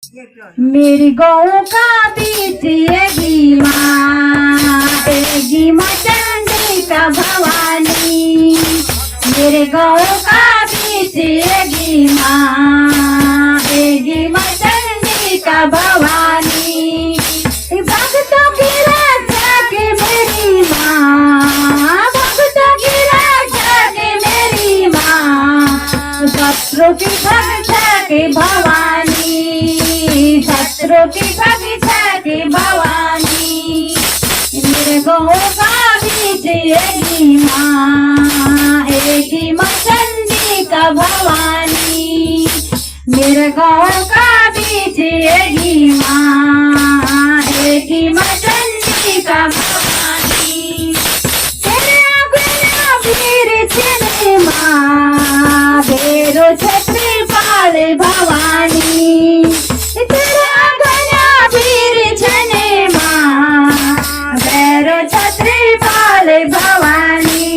मेरी गौ का बीच एगी माँ चंडिका भवानी। मेरे गौ का बीच एगी माँ चंडिका भवानी। भक्तों की रक्षा के मेरी माँ, भक्तों की रक्षा के मेरी माँ, शत्रु की रक्षा के भवानी, शत्रु की रक्षा के भवानी। मेरे गौ का बीच एगी माँ चंडिका भवानी। मेरे गौ का बीच एगी माँ चंडिका भवानी। तेरे आज्ञा वीर चले माँ भैरो छत्री पाल भवानी। तेरे आज्ञा वीर चले माँ भैरो छत्री पाल भवानी।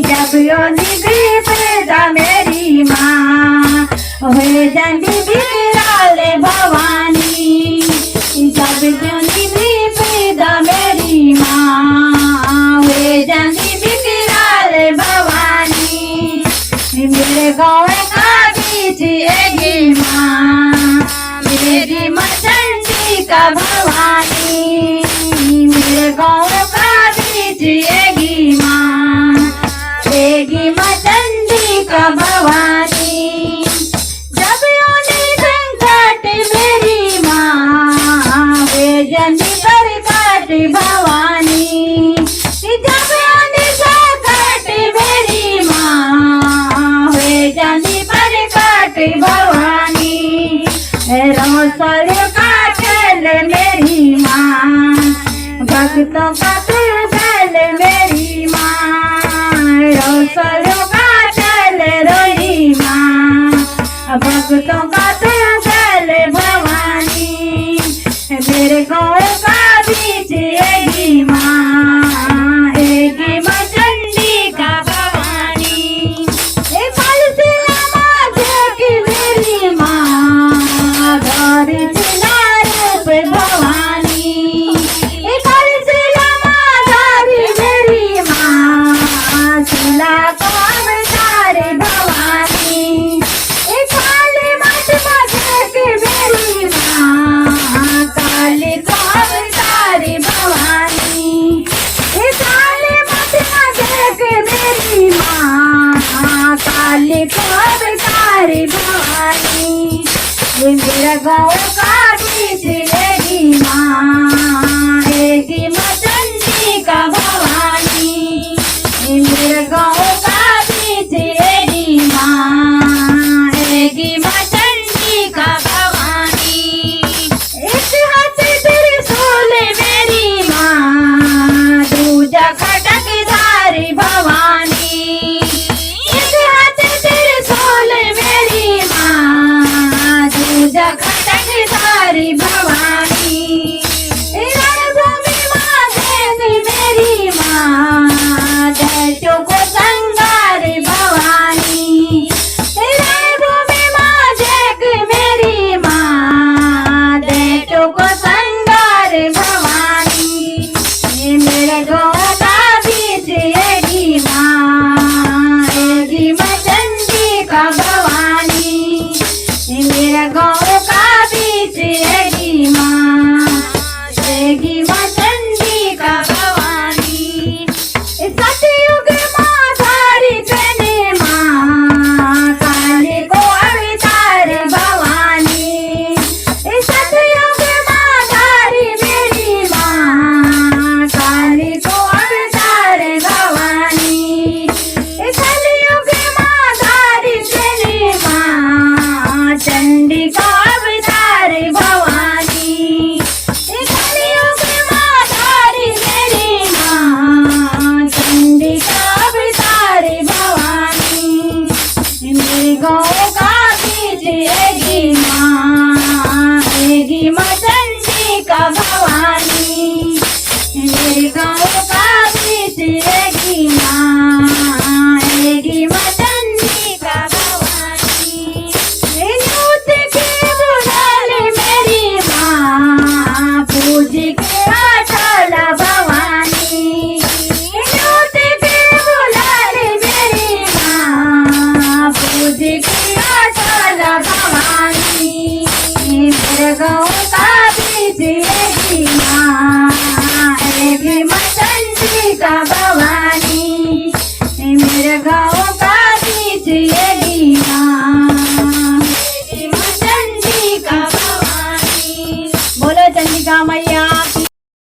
जब योनि भी पैदा मेरी माँ हुए जंडी विकराल भवानी। जब योनि भी पैदा मेरी माँ हुए जंडी विकराल भवानी। मेरे गाँव का बीच एगी माँ मेरी माँ चंडिका भवानी। मेरे गाँव का बीच एगी माँ चंडिका भवानी। जब योनि संकट मेरी माँ वे जंडी पर काट भवानी। जब योनि संकट मेरी माँ वे जंडी पर काट भवानी। रौसर का चल मेरी माँ भक्तों का चल मेरी माँ। रौसर का चल रोही माँ भक्तों का चल भवानी। मेरे गौ का बीच एगी माँ चंडिका भवानी। कलशिला माँ जग मेरी माँ गौरी रूप भवानी। कलशिला माँ गौरी मेरी माँ शिला का अवतार भवानी। काली मत जग मेरी माँ काली का अवतार भवानी। काली मत जग मेरी माँ काली का अवतार भवानी। मेरा गौ का बीच एगी माँ चंडिका भवानी। मेरा गौ का बीच एगी माँ चंडिका भवानी। एक हाथ त्रिशूल मेरी माँ दूजा खटक धारी भवानी। एक हाथ त्रिशूल मेरी माँ दूजा खटक धारी भवानी। रणभूमि माँ देवी मेरी माँ दैत्यों को संहार भवानी। रणभूमि माँ देवी मेरी माँ दैत्यों को संहार भवानी। मेरे गौ का बीच एगी माँ चंडिका भवानी। मेरा गौ का बीच एगी माँ चंडिका भवानी। सतयुग माँ धारी चने माँ काली को अवतार भवानी। सतयुग माँ धारी मेरी माँ काली को अवतार भवानी। कलयुग माँ धारी चने माँ चंडिका अवतार भवानी। कलयुग माँ धारी मेरी माँ चंडिका अवतार भवानी। मेरी गौ का बीच एगी माँ चंडिका भवानी। मेरी गौ का बीच एगी माँ चंडिका भवानी। न्यूत की एगी माँ, एगी माँ चंद्रिका